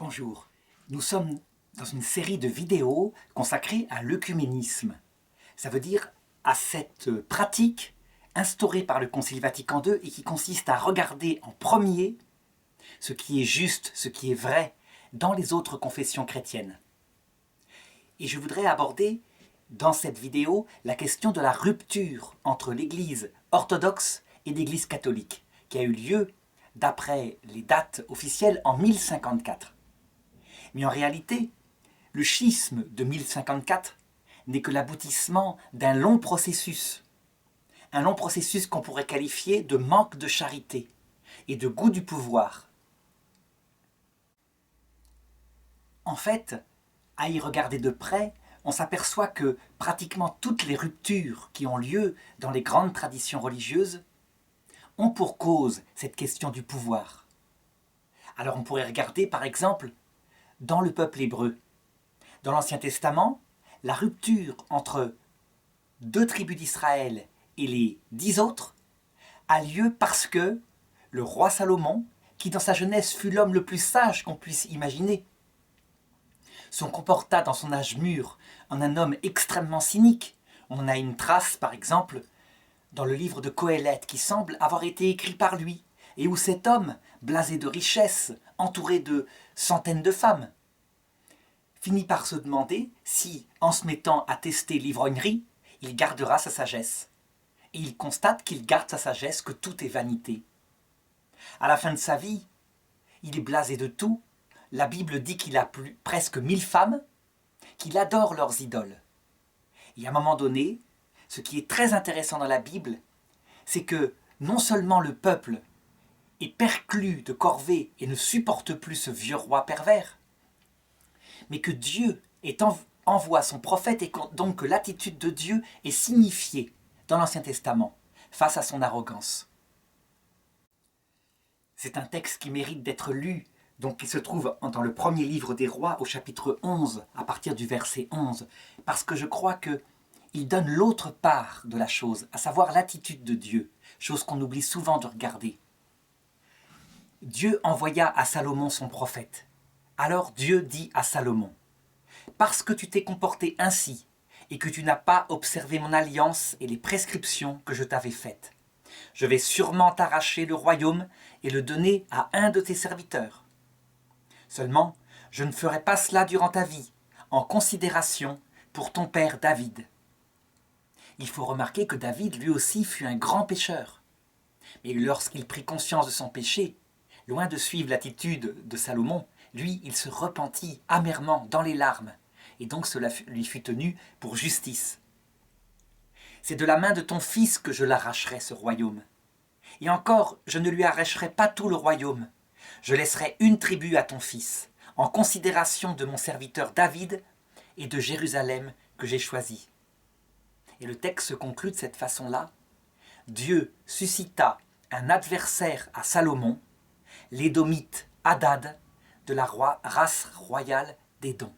Bonjour, nous sommes dans une série de vidéos consacrées à l'œcuménisme. Ça veut dire à cette pratique instaurée par le Concile Vatican II et qui consiste à regarder en premier ce qui est juste, ce qui est vrai dans les autres confessions chrétiennes. Et je voudrais aborder dans cette vidéo la question de la rupture entre l'Église orthodoxe et l'Église catholique, qui a eu lieu d'après les dates officielles en 1054. Mais en réalité, le schisme de 1054 n'est que l'aboutissement d'un long processus. Un long processus qu'on pourrait qualifier de manque de charité et de goût du pouvoir. En fait, à y regarder de près, on s'aperçoit que pratiquement toutes les ruptures qui ont lieu dans les grandes traditions religieuses ont pour cause cette question du pouvoir. Alors on pourrait regarder par exemple dans le peuple hébreu. Dans l'Ancien Testament, la rupture entre 2 tribus d'Israël et les 10 autres a lieu parce que le roi Salomon, qui dans sa jeunesse fut l'homme le plus sage qu'on puisse imaginer, se comporta dans son âge mûr en un homme extrêmement cynique. On a une trace, par exemple, dans le livre de Qoéleth qui semble avoir été écrit par lui, et où cet homme, blasé de richesses, entouré de centaines de femmes, finit par se demander si, en se mettant à tester l'ivrognerie, il gardera sa sagesse. Et il constate qu'il garde sa sagesse, que tout est vanité. À la fin de sa vie, il est blasé de tout. La Bible dit qu'il a presque 1000 femmes, qu'il adore leurs idoles. Et à un moment donné, ce qui est très intéressant dans la Bible, c'est que non seulement le peuple est perclus de corvée et ne supporte plus ce vieux roi pervers, mais que Dieu envoie son prophète et donc que l'attitude de Dieu est signifiée dans l'Ancien Testament face à son arrogance. C'est un texte qui mérite d'être lu, donc qui se trouve dans le premier livre des rois au chapitre 11, à partir du verset 11, parce que je crois qu'il donne l'autre part de la chose, à savoir l'attitude de Dieu, chose qu'on oublie souvent de regarder. Dieu envoya à Salomon son prophète. Alors Dieu dit à Salomon, « Parce que tu t'es comporté ainsi et que tu n'as pas observé mon alliance et les prescriptions que je t'avais faites, je vais sûrement t'arracher le royaume et le donner à un de tes serviteurs. Seulement, je ne ferai pas cela durant ta vie, en considération pour ton père David. » Il faut remarquer que David lui aussi fut un grand pécheur. Mais lorsqu'il prit conscience de son péché, loin de suivre l'attitude de Salomon, lui, il se repentit amèrement dans les larmes, et donc cela lui fut tenu pour justice. C'est de la main de ton fils que je l'arracherai, ce royaume. Et encore, je ne lui arracherai pas tout le royaume. Je laisserai une tribu à ton fils, en considération de mon serviteur David et de Jérusalem que j'ai choisi. Et le texte se conclut de cette façon-là. Dieu suscita un adversaire à Salomon, l'Édomite Hadad, de la race royale d'Édom.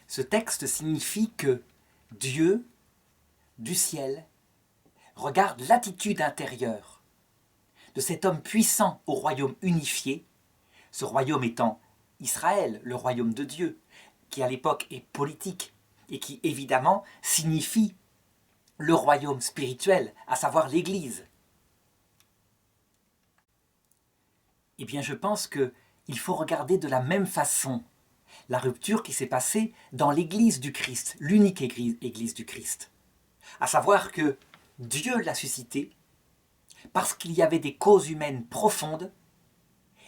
Ce texte signifie que Dieu, du ciel, regarde l'attitude intérieure de cet homme puissant au royaume unifié, ce royaume étant Israël, le royaume de Dieu, qui à l'époque est politique et qui évidemment signifie le royaume spirituel, à savoir l'Église. Eh bien, je pense qu'il faut regarder de la même façon la rupture qui s'est passée dans l'Église du Christ, l'unique Église du Christ. À savoir que Dieu l'a suscité parce qu'il y avait des causes humaines profondes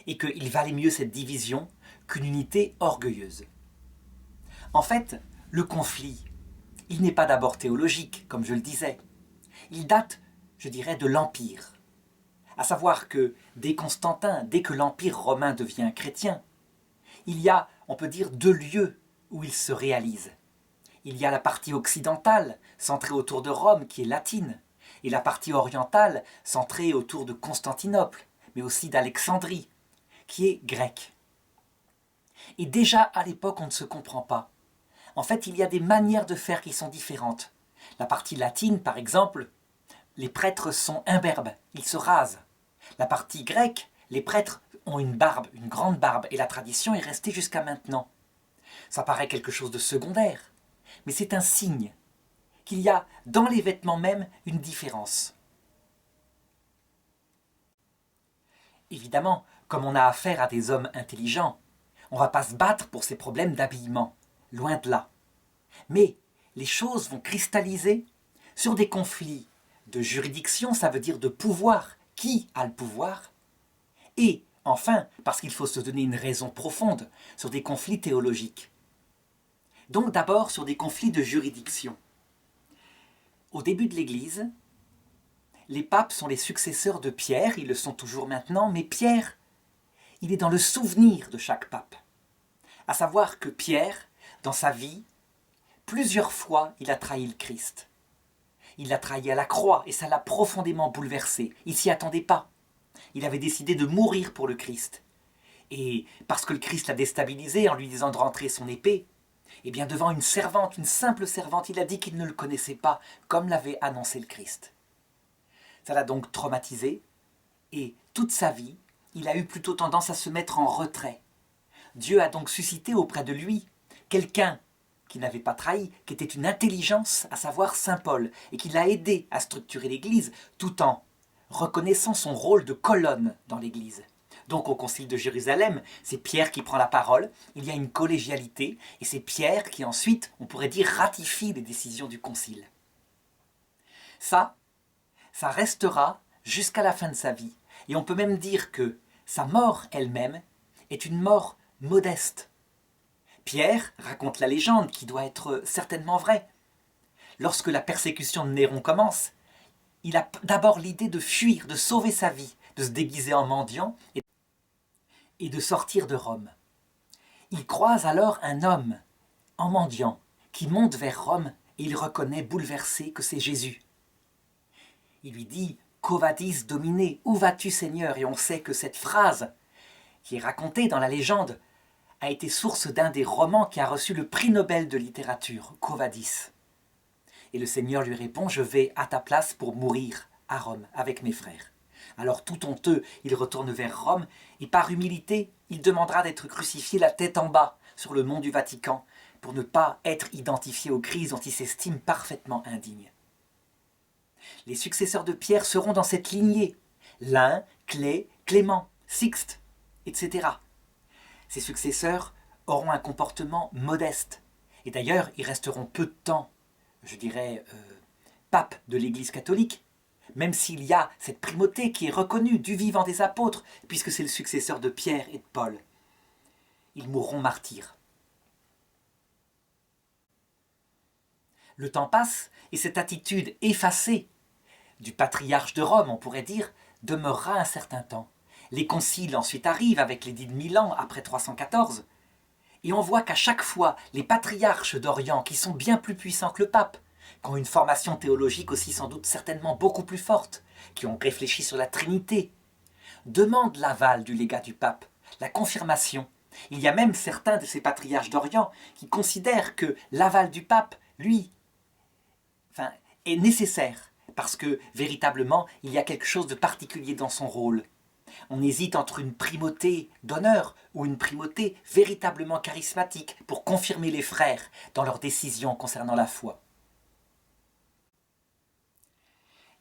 et qu'il valait mieux cette division qu'une unité orgueilleuse. En fait, le conflit, il n'est pas d'abord théologique, comme je le disais. Il date, je dirais, de l'Empire. À savoir que dès Constantin, dès que l'Empire romain devient chrétien, il y a, on peut dire, 2 lieux où il se réalise. Il y a la partie occidentale, centrée autour de Rome, qui est latine, et la partie orientale, centrée autour de Constantinople, mais aussi d'Alexandrie, qui est grecque. Et déjà à l'époque, on ne se comprend pas. En fait, il y a des manières de faire qui sont différentes. La partie latine, par exemple, les prêtres sont imberbes, ils se rasent. La partie grecque, les prêtres ont une barbe, une grande barbe, et la tradition est restée jusqu'à maintenant. Ça paraît quelque chose de secondaire, mais c'est un signe qu'il y a dans les vêtements même une différence. Évidemment, comme on a affaire à des hommes intelligents, on ne va pas se battre pour ces problèmes d'habillement, loin de là. Mais les choses vont cristalliser sur des conflits de juridiction, ça veut dire de pouvoir, qui a le pouvoir, et enfin, parce qu'il faut se donner une raison profonde, sur des conflits théologiques. Donc d'abord sur des conflits de juridiction. Au début de l'Église, les papes sont les successeurs de Pierre, ils le sont toujours maintenant, mais Pierre, il est dans le souvenir de chaque pape. À savoir que Pierre, dans sa vie, plusieurs fois, il a trahi le Christ. Il l'a trahi à la croix et ça l'a profondément bouleversé. Il s'y attendait pas. Il avait décidé de mourir pour le Christ. Et parce que le Christ l'a déstabilisé en lui disant de rentrer son épée, eh bien devant une servante, une simple servante, il a dit qu'il ne le connaissait pas, comme l'avait annoncé le Christ. Ça l'a donc traumatisé, et toute sa vie, il a eu plutôt tendance à se mettre en retrait. Dieu a donc suscité auprès de lui quelqu'un qui n'avait pas trahi, qui était une intelligence, à savoir Saint Paul, et qui l'a aidé à structurer l'Église, tout en reconnaissant son rôle de colonne dans l'Église. Donc au Concile de Jérusalem, c'est Pierre qui prend la parole, il y a une collégialité, et c'est Pierre qui ensuite, on pourrait dire, ratifie les décisions du Concile. Ça restera jusqu'à la fin de sa vie. Et on peut même dire que sa mort elle-même est une mort modeste. Pierre raconte la légende qui doit être certainement vraie. Lorsque la persécution de Néron commence, il a d'abord l'idée de fuir, de sauver sa vie, de se déguiser en mendiant et de sortir de Rome. Il croise alors un homme en mendiant qui monte vers Rome et il reconnaît bouleversé que c'est Jésus. Il lui dit « Quo vadis Domine, où vas-tu Seigneur ?» Et on sait que cette phrase, qui est racontée dans la légende, a été source d'un des romans qui a reçu le prix Nobel de littérature, Quo vadis. Et le Seigneur lui répond « Je vais à ta place pour mourir à Rome avec mes frères. » Alors tout honteux, il retourne vers Rome et par humilité, il demandera d'être crucifié la tête en bas sur le mont du Vatican pour ne pas être identifié au Christ dont il s'estime parfaitement indigne. Les successeurs de Pierre seront dans cette lignée. L'un, Clé, Clément, Sixte, etc. Ces successeurs auront un comportement modeste. Et d'ailleurs, ils resteront peu de temps, je dirais, papes de l'Église catholique, même s'il y a cette primauté qui est reconnue du vivant des apôtres, puisque c'est le successeur de Pierre et de Paul. Ils mourront martyrs. Le temps passe et cette attitude effacée du patriarche de Rome, on pourrait dire, demeurera un certain temps. Les conciles ensuite arrivent avec l'édit de Milan après 314, et on voit qu'à chaque fois, les patriarches d'Orient, qui sont bien plus puissants que le pape, qui ont une formation théologique aussi sans doute certainement beaucoup plus forte, qui ont réfléchi sur la Trinité, demandent l'aval du légat du pape, la confirmation. Il y a même certains de ces patriarches d'Orient qui considèrent que l'aval du pape, lui, est nécessaire, parce que véritablement, il y a quelque chose de particulier dans son rôle. On hésite entre une primauté d'honneur ou une primauté véritablement charismatique pour confirmer les frères dans leurs décisions concernant la foi.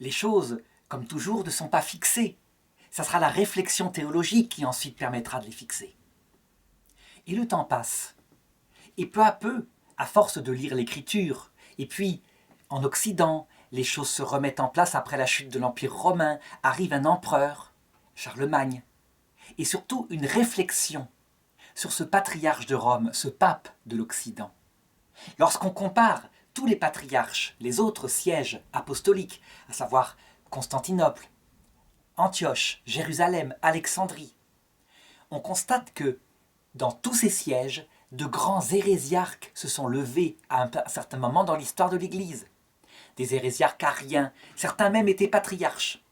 Les choses, comme toujours, ne sont pas fixées. Ça sera la réflexion théologique qui ensuite permettra de les fixer. Et le temps passe. Et peu à peu, à force de lire l'Écriture, et puis en Occident, les choses se remettent en place après la chute de l'Empire romain, arrive un empereur, Charlemagne, et surtout une réflexion sur ce patriarche de Rome, ce pape de l'Occident. Lorsqu'on compare tous les patriarches, les autres sièges apostoliques, à savoir Constantinople, Antioche, Jérusalem, Alexandrie, on constate que dans tous ces sièges, de grands hérésiarques se sont levés à un certain moment dans l'histoire de l'Église. Des hérésiarques ariens, certains même étaient patriarches.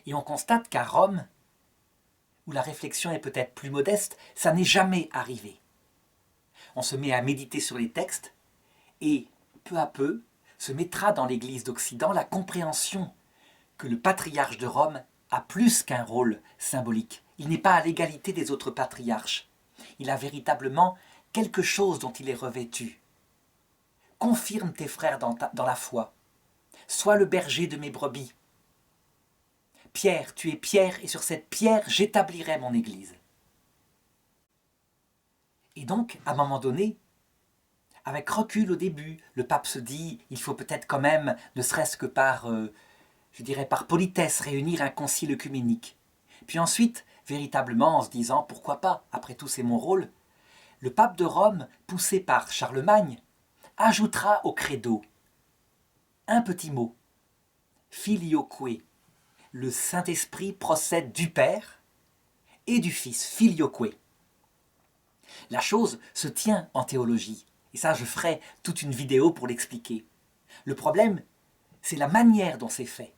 Et on constate qu'à Rome, où la réflexion est peut-être plus modeste, ça n'est jamais arrivé. On se met à méditer sur les textes, et peu à peu se mettra dans l'Église d'Occident la compréhension que le patriarche de Rome a plus qu'un rôle symbolique. il n'est pas à l'égalité des autres patriarches. Il a véritablement quelque chose dont il est revêtu. Confirme tes frères dans la foi. Sois le berger de mes brebis. Pierre, tu es pierre, et sur cette pierre, j'établirai mon Église. Et donc, à un moment donné, avec recul au début, le pape se dit, il faut peut-être quand même, ne serait-ce que par, par politesse, réunir un concile œcuménique. Puis ensuite, véritablement, en se disant, pourquoi pas, après tout c'est mon rôle, le pape de Rome, poussé par Charlemagne, ajoutera au credo un petit mot, filioque. Le Saint-Esprit procède du Père et du Fils, filioque. La chose se tient en théologie, et ça je ferai toute une vidéo pour l'expliquer. Le problème, c'est la manière dont c'est fait.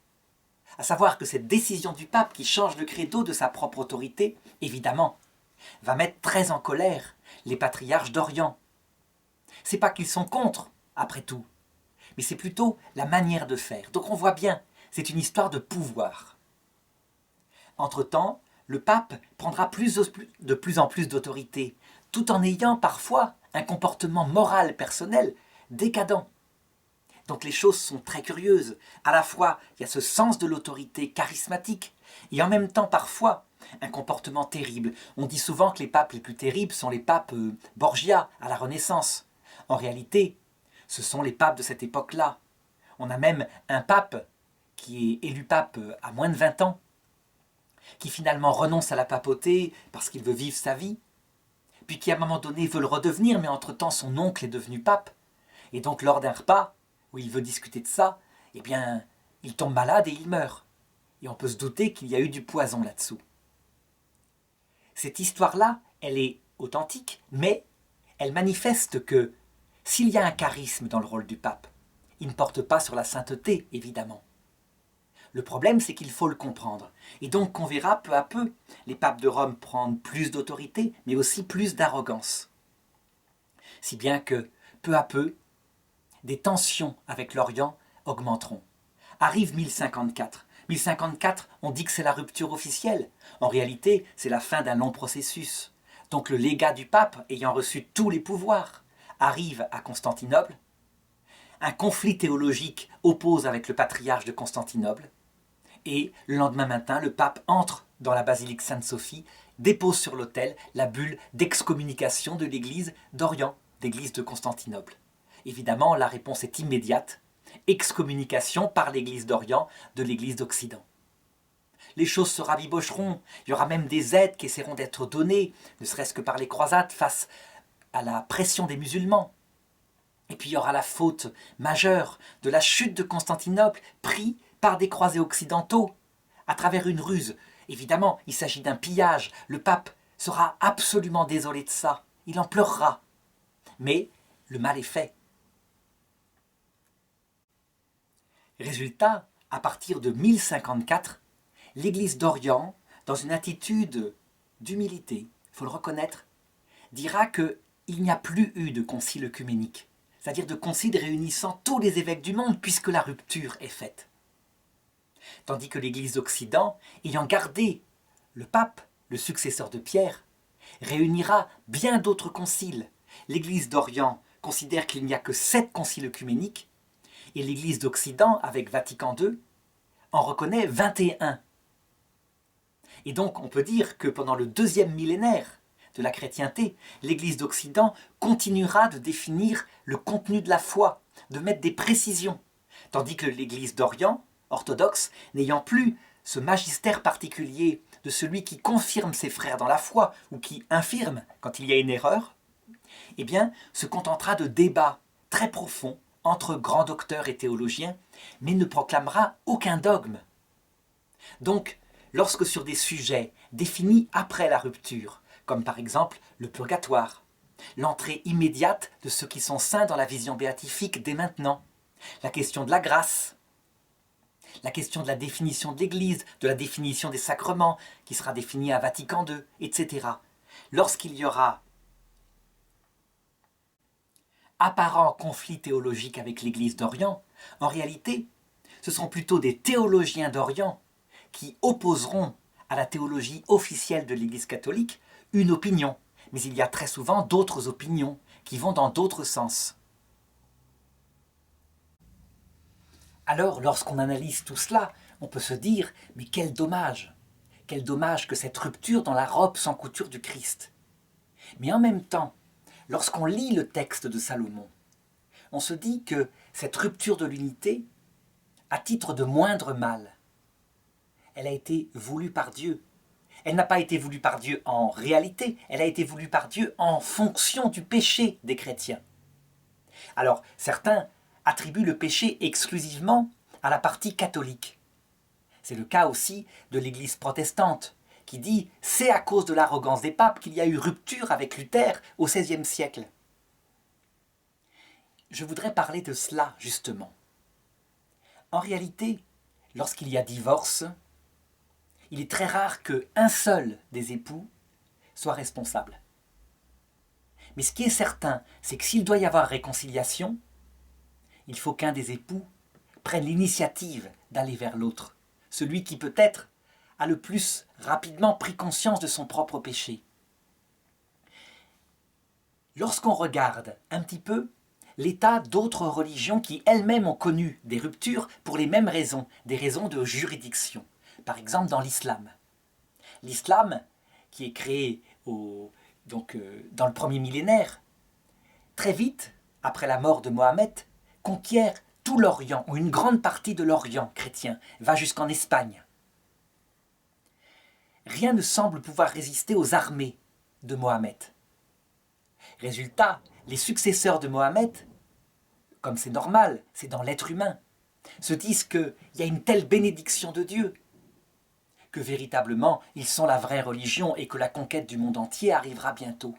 À savoir que cette décision du pape qui change le credo de sa propre autorité, évidemment, va mettre très en colère les patriarches d'Orient. C'est pas qu'ils sont contre, après tout, mais c'est plutôt la manière de faire. Donc on voit bien, c'est une histoire de pouvoir. Entre-temps, le pape prendra de plus en plus d'autorité, tout en ayant parfois un comportement moral personnel décadent. Donc les choses sont très curieuses. À la fois, il y a ce sens de l'autorité charismatique, et en même temps, parfois, un comportement terrible. On dit souvent que les papes les plus terribles sont les papes Borgia, à la Renaissance. En réalité, ce sont les papes de cette époque-là. On a même un pape qui est élu pape à moins de 20 ans, qui finalement renonce à la papauté parce qu'il veut vivre sa vie, puis qui à un moment donné veut le redevenir, mais entre-temps son oncle est devenu pape. Et donc lors d'un repas, où il veut discuter de ça, eh bien, il tombe malade et il meurt. Et on peut se douter qu'il y a eu du poison là-dessous. Cette histoire-là, elle est authentique, mais elle manifeste que s'il y a un charisme dans le rôle du pape, il ne porte pas sur la sainteté, évidemment. Le problème, c'est qu'il faut le comprendre. Et donc, on verra peu à peu les papes de Rome prendre plus d'autorité, mais aussi plus d'arrogance. Si bien que, peu à peu, des tensions avec l'Orient augmenteront. Arrive 1054. 1054, on dit que c'est la rupture officielle. En réalité, c'est la fin d'un long processus. Donc le légat du pape, ayant reçu tous les pouvoirs, arrive à Constantinople. Un conflit théologique oppose avec le patriarche de Constantinople. Et le lendemain matin, le pape entre dans la basilique Sainte-Sophie, dépose sur l'autel la bulle d'excommunication de l'église d'Orient, d'église de Constantinople. Évidemment, la réponse est immédiate. Excommunication par l'église d'Orient de l'église d'Occident. Les choses se rabibocheront, il y aura même des aides qui essaieront d'être données, ne serait-ce que par les croisades face à la pression des musulmans. Et puis il y aura la faute majeure de la chute de Constantinople pris par des croisés occidentaux, à travers une ruse. Évidemment, il s'agit d'un pillage, le pape sera absolument désolé de ça, il en pleurera. Mais le mal est fait. Résultat, à partir de 1054, l'Église d'Orient, dans une attitude d'humilité, il faut le reconnaître, dira qu'il n'y a plus eu de concile œcuménique, c'est-à-dire de concile réunissant tous les évêques du monde, puisque la rupture est faite. Tandis que l'Église d'Occident, ayant gardé le pape, le successeur de Pierre, réunira bien d'autres conciles. L'Église d'Orient considère qu'il n'y a que 7 conciles œcuméniques, et l'Église d'Occident, avec Vatican II, en reconnaît 21. Et donc on peut dire que pendant le 2e millénaire de la chrétienté, l'Église d'Occident continuera de définir le contenu de la foi, de mettre des précisions, tandis que l'Église d'Orient, orthodoxe, n'ayant plus ce magistère particulier de celui qui confirme ses frères dans la foi ou qui infirme quand il y a une erreur, eh bien, se contentera de débats très profonds entre grands docteurs et théologiens, mais ne proclamera aucun dogme. Donc, lorsque sur des sujets définis après la rupture, comme par exemple le purgatoire, l'entrée immédiate de ceux qui sont saints dans la vision béatifique dès maintenant, la question de la grâce, la question de la définition de l'Église, de la définition des sacrements, qui sera définie à Vatican II, etc. Lorsqu'il y aura apparent conflit théologique avec l'Église d'Orient, en réalité, ce sont plutôt des théologiens d'Orient qui opposeront à la théologie officielle de l'Église catholique une opinion, mais il y a très souvent d'autres opinions qui vont dans d'autres sens. Alors, lorsqu'on analyse tout cela, on peut se dire, mais quel dommage que cette rupture dans la robe sans couture du Christ. Mais en même temps, lorsqu'on lit le texte de Salomon, on se dit que cette rupture de l'unité, à titre de moindre mal, elle a été voulue par Dieu. Elle n'a pas été voulue par Dieu en réalité, elle a été voulue par Dieu en fonction du péché des chrétiens. Alors, certains attribuent le péché exclusivement à la partie catholique. C'est le cas aussi de l'Église protestante, qui dit « c'est à cause de l'arrogance des papes qu'il y a eu rupture avec Luther au XVIe siècle ». Je voudrais parler de cela, justement. En réalité, lorsqu'il y a divorce, il est très rare qu'un seul des époux soit responsable. Mais ce qui est certain, c'est que s'il doit y avoir réconciliation, il faut qu'un des époux prenne l'initiative d'aller vers l'autre, celui qui peut-être a le plus rapidement pris conscience de son propre péché. Lorsqu'on regarde un petit peu l'état d'autres religions qui elles-mêmes ont connu des ruptures pour les mêmes raisons, des raisons de juridiction. Par exemple dans l'islam. L'islam, qui est créé dans le premier millénaire, très vite, après la mort de Mohammed, conquiert tout l'Orient, ou une grande partie de l'Orient chrétien, va jusqu'en Espagne. Rien ne semble pouvoir résister aux armées de Mohammed. Résultat, les successeurs de Mohammed, comme c'est normal, c'est dans l'être humain, se disent qu'il y a une telle bénédiction de Dieu que véritablement ils sont la vraie religion et que la conquête du monde entier arrivera bientôt.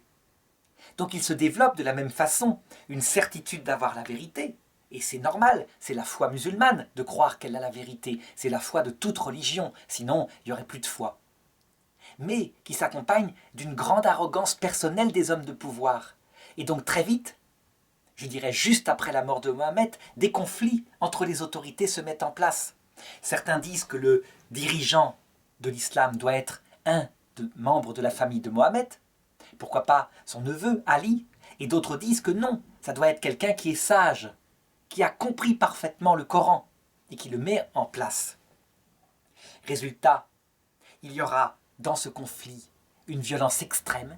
Donc il se développe de la même façon une certitude d'avoir la vérité, et c'est normal, c'est la foi musulmane de croire qu'elle a la vérité, c'est la foi de toute religion, sinon il n'y aurait plus de foi. Mais qui s'accompagne d'une grande arrogance personnelle des hommes de pouvoir. Et donc très vite, je dirais juste après la mort de Mohammed, des conflits entre les autorités se mettent en place. Certains disent que le dirigeant de l'islam doit être un membre de la famille de Mohammed, pourquoi pas son neveu Ali, et d'autres disent que non, ça doit être quelqu'un qui est sage, qui a compris parfaitement le Coran et qui le met en place. Résultat, il y aura dans ce conflit une violence extrême,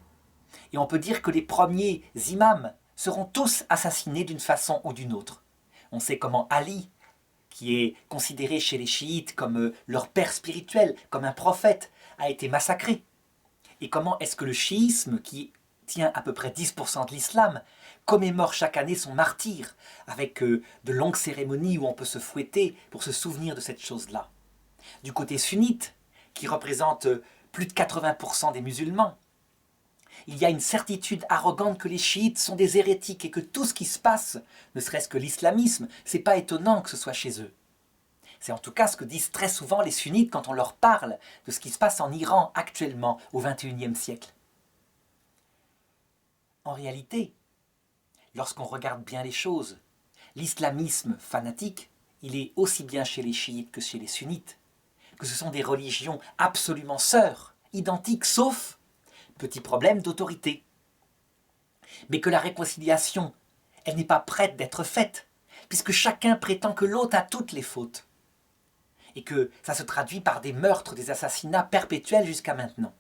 et on peut dire que les premiers imams seront tous assassinés d'une façon ou d'une autre. On sait comment Ali, qui est considéré chez les chiites comme leur père spirituel, comme un prophète, a été massacré. Et comment est-ce que le chiisme, qui tient à peu près 10% de l'islam, commémore chaque année son martyre, avec de longues cérémonies où on peut se fouetter pour se souvenir de cette chose-là. Du côté sunnite, qui représente plus de 80% des musulmans, il y a une certitude arrogante que les chiites sont des hérétiques et que tout ce qui se passe, ne serait-ce que l'islamisme, c'est pas étonnant que ce soit chez eux. C'est en tout cas ce que disent très souvent les sunnites quand on leur parle de ce qui se passe en Iran actuellement, au XXIe siècle. En réalité, lorsqu'on regarde bien les choses, l'islamisme fanatique, il est aussi bien chez les chiites que chez les sunnites, que ce sont des religions absolument sœurs, identiques, sauf petit problème d'autorité. Mais que la réconciliation, elle n'est pas prête d'être faite, puisque chacun prétend que l'autre a toutes les fautes. Et que ça se traduit par des meurtres, des assassinats perpétuels jusqu'à maintenant.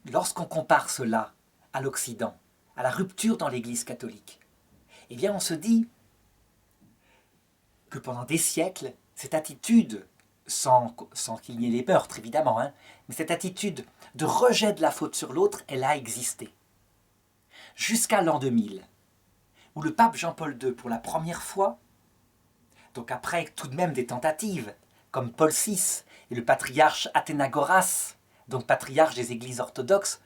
Lorsqu'on compare cela à l'Occident, à la rupture dans l'Église catholique, eh bien on se dit que pendant des siècles, cette attitude, sans qu'il y ait les meurtres évidemment, mais cette attitude de rejet de la faute sur l'autre, elle a existé. Jusqu'à l'an 2000, où le pape Jean-Paul II, pour la première fois, donc après tout de même des tentatives, comme Paul VI et le patriarche Athénagoras, donc patriarche des églises orthodoxes,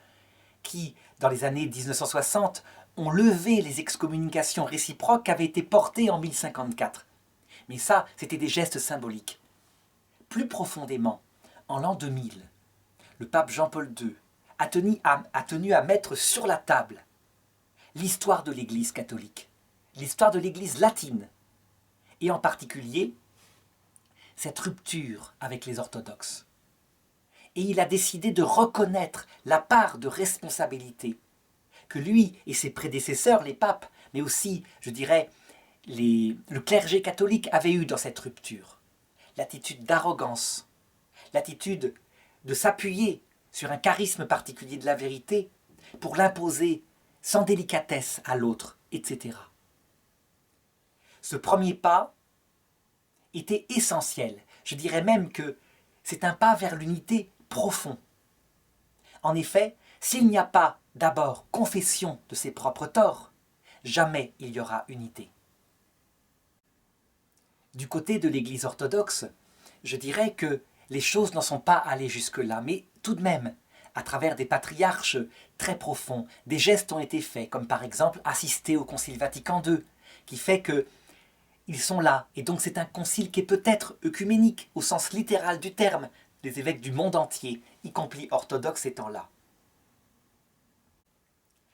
qui, dans les années 1960, ont levé les excommunications réciproques qui avaient été portées en 1054. Mais ça, c'était des gestes symboliques. Plus profondément, en l'an 2000, le pape Jean-Paul II a tenu à mettre sur la table l'histoire de l'Église catholique, l'histoire de l'Église latine, et en particulier cette rupture avec les orthodoxes. et il a décidé de reconnaître la part de responsabilité que lui et ses prédécesseurs, les papes, mais aussi, je dirais, le clergé catholique avait eu dans cette rupture. L'attitude d'arrogance, l'attitude de s'appuyer sur un charisme particulier de la vérité pour l'imposer sans délicatesse à l'autre, etc. Ce premier pas était essentiel. Je dirais même que c'est un pas vers l'unité profond. En effet, s'il n'y a pas d'abord confession de ses propres torts, jamais il y aura unité. Du côté de l'Église orthodoxe, je dirais que les choses n'en sont pas allées jusque-là, mais tout de même, à travers des patriarches très profonds, des gestes ont été faits, comme par exemple assister au Concile Vatican II, qui fait qu'ils sont là, et donc c'est un concile qui est peut-être œcuménique, au sens littéral du terme, des évêques du monde entier, y compris orthodoxes étant là.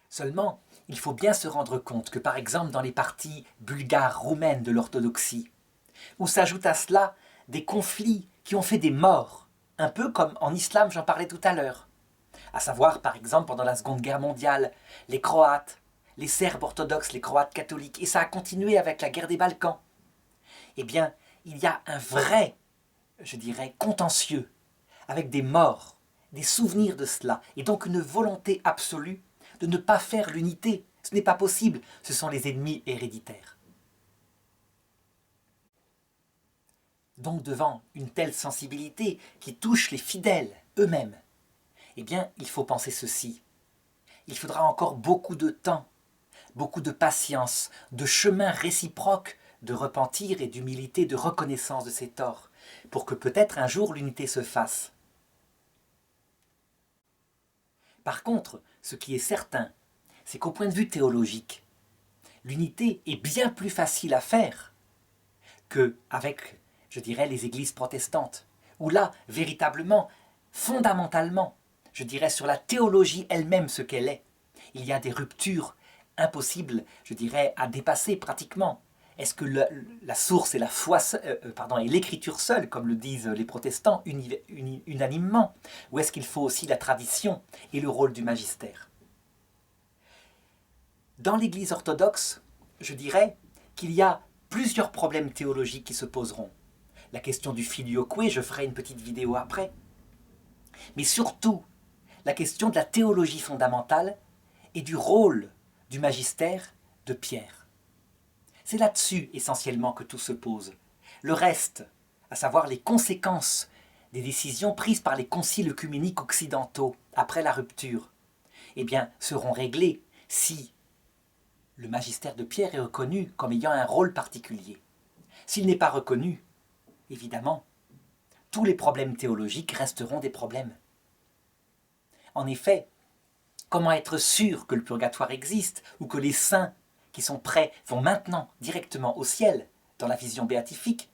Seulement, il faut bien se rendre compte que par exemple dans les parties bulgares, roumaines de l'orthodoxie, où s'ajoutent à cela des conflits qui ont fait des morts, un peu comme en islam j'en parlais tout à l'heure, à savoir par exemple pendant la Seconde Guerre mondiale, les Croates, les Serbes orthodoxes, les Croates catholiques, et ça a continué avec la guerre des Balkans. Eh bien, il y a un vrai, je dirais, contentieux, avec des morts, des souvenirs de cela, et donc une volonté absolue de ne pas faire l'unité. Ce n'est pas possible, ce sont les ennemis héréditaires. Donc devant une telle sensibilité qui touche les fidèles eux-mêmes, eh bien, il faut penser ceci. Il faudra encore beaucoup de temps, beaucoup de patience, de chemin réciproque de repentir et d'humilité, de reconnaissance de ses torts, pour que peut-être un jour l'unité se fasse. Par contre, ce qui est certain, c'est qu'au point de vue théologique, l'unité est bien plus facile à faire qu'avec, je dirais, les églises protestantes, où là, véritablement, fondamentalement, je dirais sur la théologie elle-même ce qu'elle est, il y a des ruptures impossibles, je dirais, à dépasser pratiquement. Est-ce que la source est la foi, et l'écriture seule, comme le disent les protestants unanimement, ou est-ce qu'il faut aussi la tradition et le rôle du magistère? Dans l'Église orthodoxe, je dirais qu'il y a plusieurs problèmes théologiques qui se poseront. La question du filioque, je ferai une petite vidéo après, mais surtout la question de la théologie fondamentale et du rôle du magistère de Pierre. C'est là-dessus essentiellement que tout se pose. Le reste, à savoir les conséquences des décisions prises par les conciles œcuméniques occidentaux après la rupture, eh bien, seront réglées si le magistère de Pierre est reconnu comme ayant un rôle particulier. S'il n'est pas reconnu, évidemment, tous les problèmes théologiques resteront des problèmes. En effet, comment être sûr que le purgatoire existe ou que les saints qui sont prêts vont maintenant directement au ciel, dans la vision béatifique,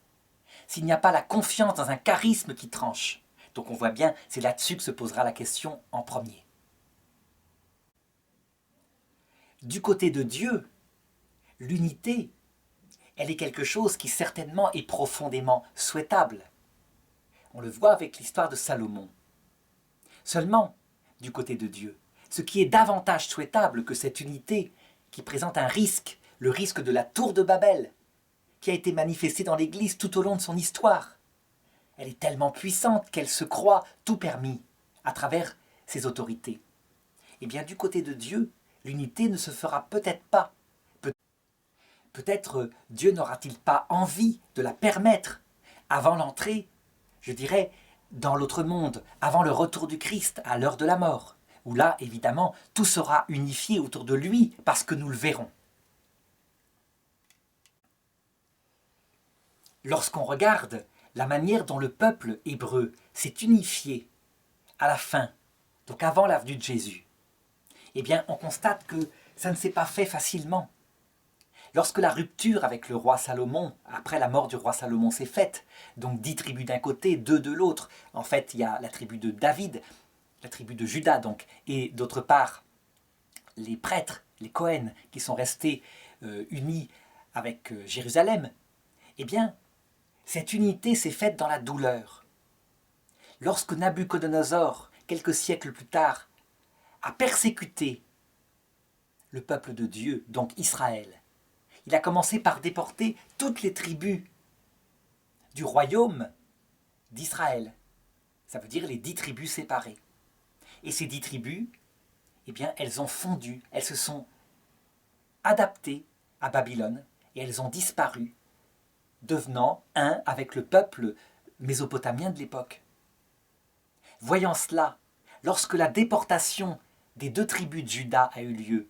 s'il n'y a pas la confiance dans un charisme qui tranche? Donc on voit bien, c'est là-dessus que se posera la question en premier. Du côté de Dieu, l'unité, elle est quelque chose qui certainement est profondément souhaitable. On le voit avec l'histoire de Salomon. Seulement, du côté de Dieu, ce qui est davantage souhaitable que cette unité qui présente un risque, le risque de la tour de Babel, qui a été manifestée dans l'Église tout au long de son histoire. Elle est tellement puissante qu'elle se croit tout permis à travers ses autorités. Et bien du côté de Dieu, l'unité ne se fera peut-être pas. Peut-être Dieu n'aura-t-il pas envie de la permettre avant l'entrée, je dirais, dans l'autre monde, avant le retour du Christ, à l'heure de la mort, où là, évidemment, tout sera unifié autour de lui, parce que nous le verrons. Lorsqu'on regarde la manière dont le peuple hébreu s'est unifié à la fin, donc avant la venue de Jésus, eh bien, on constate que ça ne s'est pas fait facilement. Lorsque la rupture avec le roi Salomon, après la mort du roi Salomon, s'est faite, donc 10 tribus d'un côté, 2 de l'autre, en fait, il y a la tribu de David, la tribu de Juda, donc, et d'autre part, les prêtres, les Cohen, qui sont restés unis avec Jérusalem, eh bien, cette unité s'est faite dans la douleur. lorsque Nabuchodonosor, quelques siècles plus tard, a persécuté le peuple de Dieu, donc Israël, il a commencé par déporter toutes les tribus du royaume d'Israël. Ça veut dire les 10 tribus séparées. Et ces 10 tribus, eh bien, elles ont fondu, elles se sont adaptées à Babylone et elles ont disparu, devenant un avec le peuple mésopotamien de l'époque. Voyant cela, lorsque la déportation des 2 tribus de Juda a eu lieu,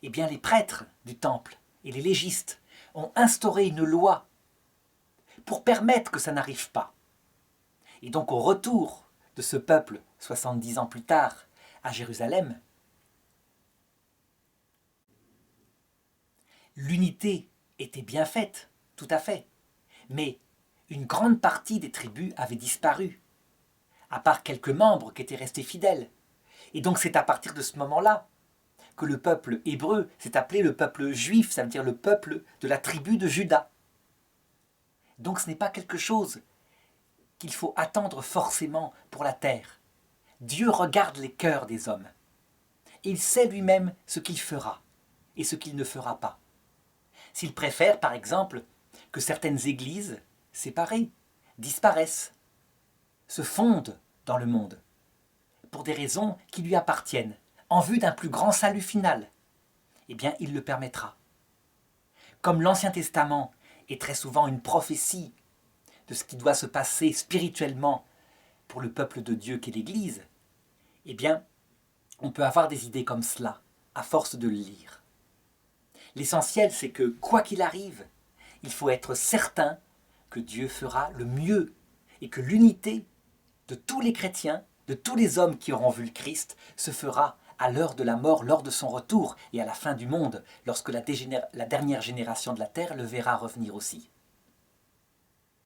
eh bien les prêtres du temple et les légistes ont instauré une loi pour permettre que ça n'arrive pas. Et donc au retour de ce peuple, 70 ans plus tard, à Jérusalem, l'unité était bien faite, tout à fait, mais une grande partie des tribus avait disparu, à part quelques membres qui étaient restés fidèles. Et donc c'est à partir de ce moment-là que le peuple hébreu s'est appelé le peuple juif, ça veut dire le peuple de la tribu de Juda. Donc ce n'est pas quelque chose qu'il faut attendre forcément pour la terre. Dieu regarde les cœurs des hommes. Et il sait lui-même ce qu'il fera et ce qu'il ne fera pas. S'il préfère, par exemple, que certaines églises séparées disparaissent, se fondent dans le monde, pour des raisons qui lui appartiennent, en vue d'un plus grand salut final, eh bien, il le permettra. Comme l'Ancien Testament est très souvent une prophétie de ce qui doit se passer spirituellement pour le peuple de Dieu qu'est l'Église, eh bien, on peut avoir des idées comme cela, à force de le lire. L'essentiel, c'est que, quoi qu'il arrive, il faut être certain que Dieu fera le mieux et que l'unité de tous les chrétiens, de tous les hommes qui auront vu le Christ, se fera à l'heure de la mort, lors de son retour et à la fin du monde, lorsque la dernière génération de la terre le verra revenir aussi.